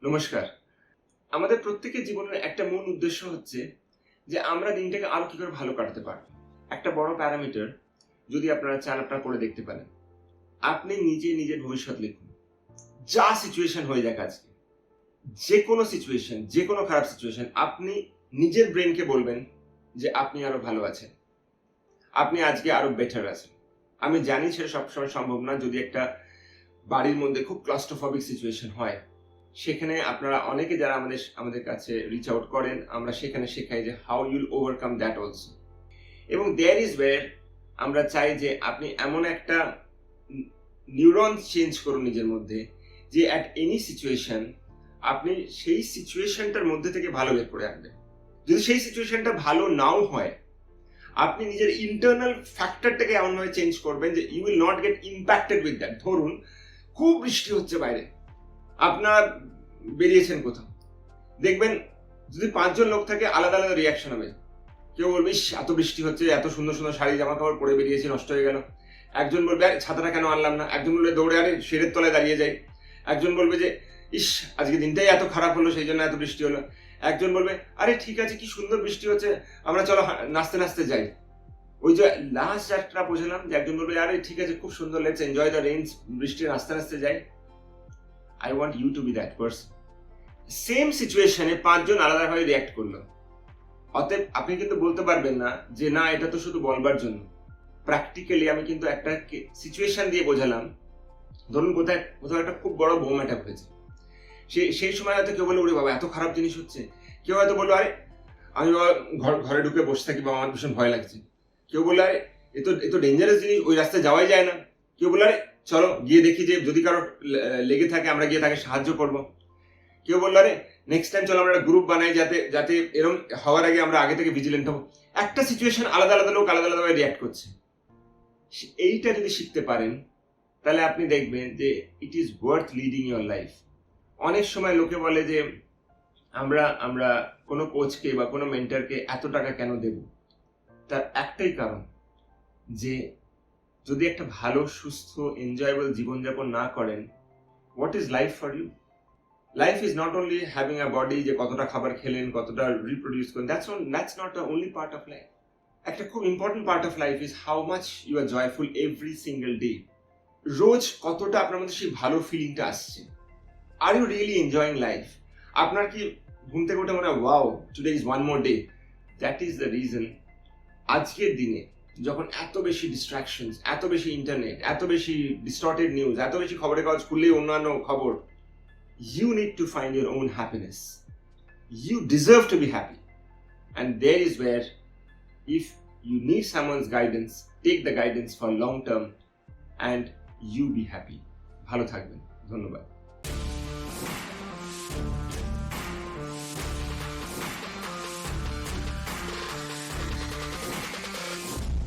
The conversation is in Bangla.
নমস্কার। আমাদের প্রত্যেকের জীবনের একটা মূল উদ্দেশ্য হচ্ছে যে আমরা দিনটাকে আরো কি করে ভালো কাটাতে পারবো। একটা বড় প্যারামিটার যদি আপনারা চান আপনারা করে দেখতে পারেন। আপনি নিজের ভবিষ্যৎ লিখুন। যা সিচুয়েশন হয়ে যাক আজকে, যে কোনো সিচুয়েশন, যে কোনো খারাপ সিচুয়েশন, আপনি নিজের ব্রেনকে বলবেন যে আপনি আরো ভালো আছেন, আপনি আজকে আরো বেটার আছেন। আমি জানি সেটা সবসময় সম্ভব না। যদি একটা বাড়ির মধ্যে খুব ক্লাস্ট্রোফবিক সিচুয়েশন হয়, সেখানে আপনারা অনেকে যারা আমাদের কাছে রিচ আউট করেন, আমরা সেখানে শেখাই যে how you'll overcome that also. এবং দেয়ার ইজ ওয়্যার আমরা চাই যে আপনি এমন একটা নিউরন চেঞ্জ করুন নিজের মধ্যে যে অ্যাট এনি সিচুয়েশন আপনি সেই সিচুয়েশনটার মধ্যে থেকে ভালো বের করে আনবেন। যদি সেই সিচুয়েশনটা ভালো নাও হয়, আপনি নিজের ইন্টারনাল ফ্যাক্টরটাকে এমনভাবে চেঞ্জ করবেন যে you will not get impacted with that. ধরুন খুব বৃষ্টি হচ্ছে বাইরে, আপনারা বেরিয়েছেন কোথাও, দেখবেন যদি 5 জন লোক থাকে আলাদা আলাদা রিয়াকশন হবে। কেউ বলবে ইস এত বৃষ্টি হচ্ছে, এত সুন্দর সুন্দর শাড়ি জামা কাপড় পরে বেরিয়েছি, নষ্ট হয়ে গেল। একজন বলবে আরে ছাতাটা কেন আনলাম না। একজন বলবে দৌড়ে আরে শেডের তলায় দাঁড়িয়ে যাই। একজন বলবে যে ইস আজকে দিনটাই এত খারাপ হলো, সেই জন্য এত বৃষ্টি হলো। একজন বলবে আরে ঠিক আছে, কি সুন্দর বৃষ্টি হচ্ছে, আমরা চলো নাচতে নাচতে যাই। ওই যে লাস্ট একটা বোঝালাম যে একজন বলবে আরে ঠিক আছে খুব সুন্দর, লেটস এনজয় দ্য রেইনস, বৃষ্টি নাচতে নাচতে যাই। I want you to be that person. Same সিচুয়েশনে 5 জন আলাদাভাবে রিয়াক্ট করলো। অতএব আপনি কিন্তু বলতে পারবেন না যে না এটা তো শুধু বলবার জন্য। প্র্যাকটিক্যালি আমি কিন্তু একটা সিচুয়েশন দিয়ে বোঝালাম। ধরুন কোথাও একটা খুব বড় বোম অ্যাটাক হয়েছে। সেই সময় হয়তো কেউ বলে ওরে বাবা এত খারাপ জিনিস হচ্ছে। কেউ হয়তো বললো আরে আমি ঘরে ঢুকে বসে থাকি বা আমার ভীষণ ভয় লাগছে। কেউ বললো আরে এ তো ডেঞ্জারাস জিনিস, ওই রাস্তায় যাওয়াই যায় না। কেউ বললো আরে চলো গিয়ে দেখি যে যদি কারো লেগে থাকে আমরা গিয়ে তাকে সাহায্য করবো। কেউ বললো আরে নেক্সট টাইম চলো আমরা একটা গ্রুপ বানাই যাতে এরকম হওয়ার আগে আমরা আগে থেকে ভিজিলেন্ট হবো। একটা সিচুয়েশন আলাদা আলাদা লোক আলাদা আলাদাভাবে রিয়াক্ট করছে। এইটা যদি শিখতে পারেন তাহলে আপনি দেখবেন যে it is worth leading your life. অনেক সময় লোকে বলে যে আমরা কোনো কোচকে বা কোনো মেন্টরকে এত টাকা কেন দেব। তার একটাই কারণ যে যদি একটা ভালো সুস্থ এনজয়েবল জীবনযাপন না করেন, what is life for you? Life is not only having a body যে কতটা খাবার খেলেন, কতটা রিপ্রোডিউস করেন, that's not the only part of life. একটা খুব important part of life is how much you are joyful every single day. রোজ কতটা আপনার মধ্যে সেই ভালো ফিলিংটা আসছে। Are you really enjoying life? আপনার কি ঘুম থেকে উঠে মনে হয় wow today is one more day? That is the reason আজকের দিনে যখন এত বেশি ডিস্ট্রাকশনস, এত বেশি ইন্টারনেট, এত বেশি ডিস্টর্টেড নিউজ, এত বেশি খবরের কাগজ খুললেই অন্যান্য খবর, you need to find your own happiness. You deserve to be happy. And there is where, if you need someone's guidance, take the guidance for long term and you be happy. ভালো থাকবেন। ধন্যবাদ।